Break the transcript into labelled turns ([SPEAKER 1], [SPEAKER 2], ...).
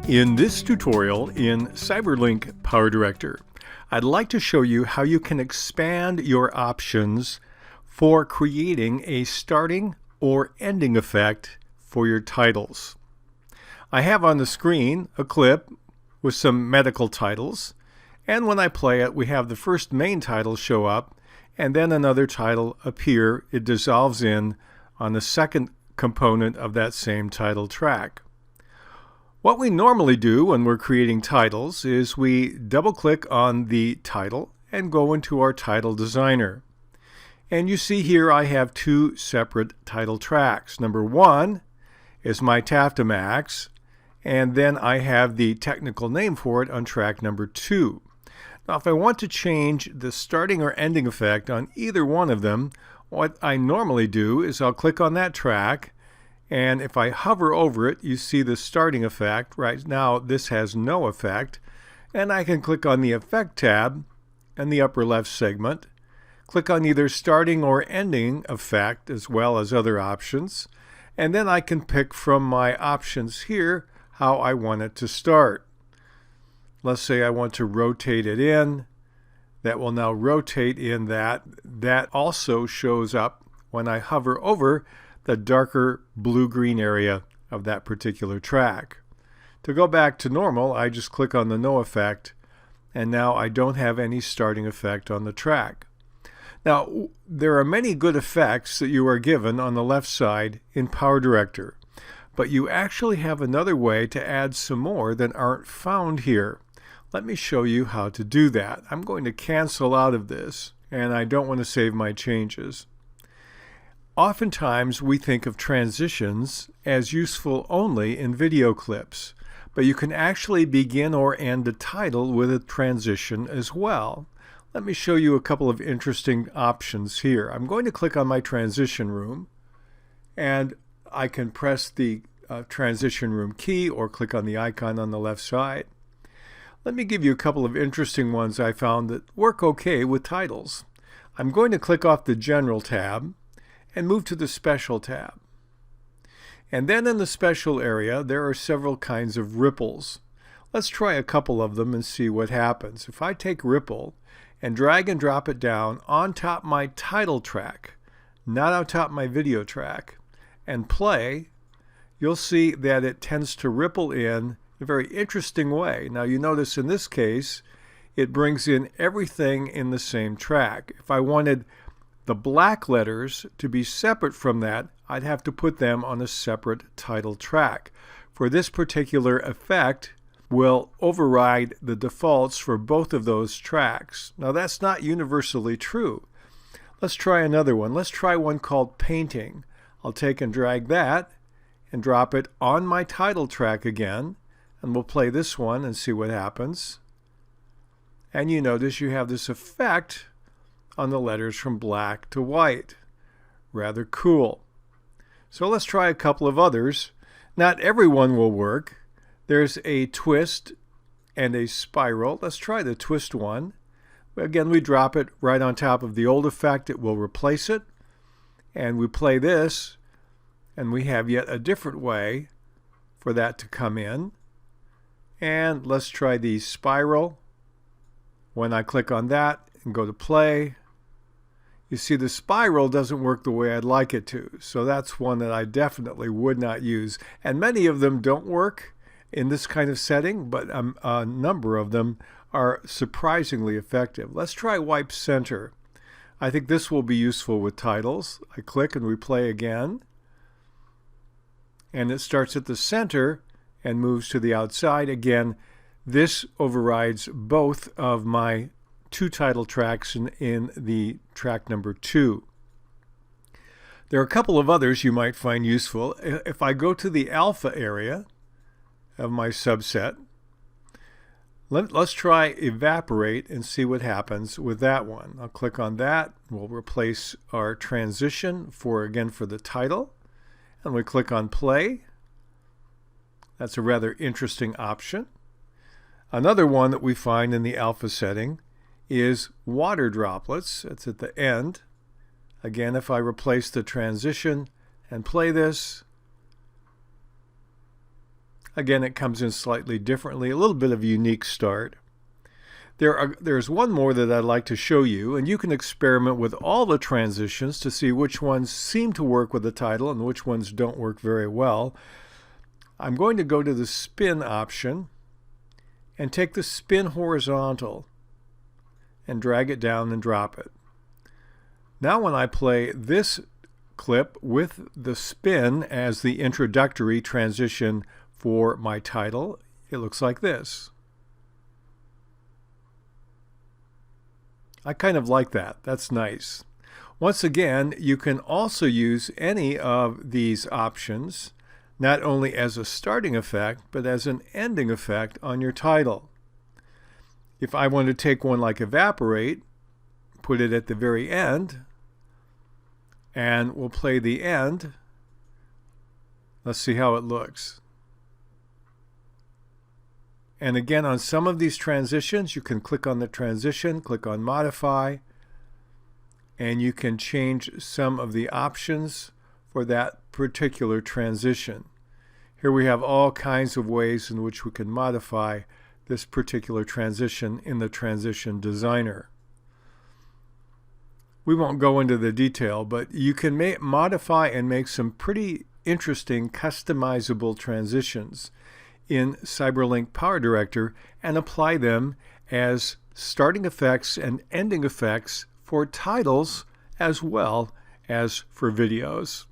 [SPEAKER 1] In this tutorial in CyberLink PowerDirector, I'd like to show you how you can expand your options for creating a starting or ending effect for your titles. I have on the screen a clip with some medical titles, and when I play it, we have the first main title show up and then another title appear. It dissolves in on the second component of that same title track. What we normally do when we're creating titles is we double-click on the title and go into our title designer. And you see here I have two separate title tracks. Number one is my Taftamax, and then I have the technical name for it on track number 2. Now if I want to change the starting or ending effect on either one of them, what I normally do is I'll click on that track, and if I hover over it, you see the starting effect. Right now this has no effect, and I can click on the Effect tab in the upper left segment, click on either starting or ending effect as well as other options, and then I can pick from my options here how I want it to start. Let's say I want to rotate it in. That will now rotate in that. That also shows up when I hover over the darker blue-green area of that particular track. To go back to normal, I just click on the no effect, and now I don't have any starting effect on the track. Now, there are many good effects that you are given on the left side in PowerDirector, but you actually have another way to add some more that aren't found here. Let me show you how to do that. I'm going to cancel out of this, and I don't want to save my changes. Oftentimes we think of transitions as useful only in video clips, but you can actually begin or end a title with a transition as well. Let me show you a couple of interesting options here. I'm going to click on my transition room, and I can press the transition room key or click on the icon on the left side. Let me give you a couple of interesting ones I found that work okay with titles. I'm going to click off the General tab and move to the Special tab. And then in the Special area, there are several kinds of ripples. Let's try a couple of them and see what happens. If I take ripple and drag and drop it down on top my title track, not on top my video track, and play, you'll see that it tends to ripple in a very interesting way. Now you notice in this case, it brings in everything in the same track. If I wanted the black letters to be separate from that, I'd have to put them on a separate title track. For this particular effect, will override the defaults for both of those tracks. Now that's not universally true. Let's try another one. Let's try one called Painting. I'll take and drag that and drop it on my title track again, and we'll play this one and see what happens. And you notice you have this effect on the letters from black to white. Rather cool. So let's try a couple of others. Not everyone will work. There's a twist and a spiral. Let's try the twist one. Again, we drop it right on top of the old effect. It will replace it. And we play this, and we have yet a different way for that to come in. And let's try the spiral. When I click on that and go to play, you see the spiral doesn't work the way I'd like it to. So that's one that I definitely would not use. And many of them don't work in this kind of setting, but a number of them are surprisingly effective. Let's try Wipe Center. I think this will be useful with titles. I click and replay again. And it starts at the center and moves to the outside. Again, this overrides both of my two title tracks in the track number 2. There are a couple of others you might find useful. If I go to the alpha area of my subset, let's try Evaporate and see what happens with that one. I'll click on that. We'll replace our transition for the title, and we click on Play. That's a rather interesting option. Another one that we find in the alpha setting is water droplets. It's at the end. Again, if I replace the transition and play this, Again, it comes in slightly differently, a little bit of a unique start. There's one more that I'd like to show you, and you can experiment with all the transitions to see which ones seem to work with the title and which ones don't work very well. I'm going to go to the spin option and take the spin horizontal and drag it down and drop it. Now when I play this clip with the spin as the introductory transition for my title, it looks like this. I kind of like that. That's nice. Once again, you can also use any of these options, not only as a starting effect, but as an ending effect on your title. If I want to take one like evaporate, put it at the very end, and we'll play the end. Let's see how it looks. And again, on some of these transitions, you can click on the transition, click on modify, and you can change some of the options for that particular transition. Here we have all kinds of ways in which we can modify this particular transition in the Transition Designer. We won't go into the detail, but you can modify and make some pretty interesting customizable transitions in CyberLink PowerDirector and apply them as starting effects and ending effects for titles as well as for videos.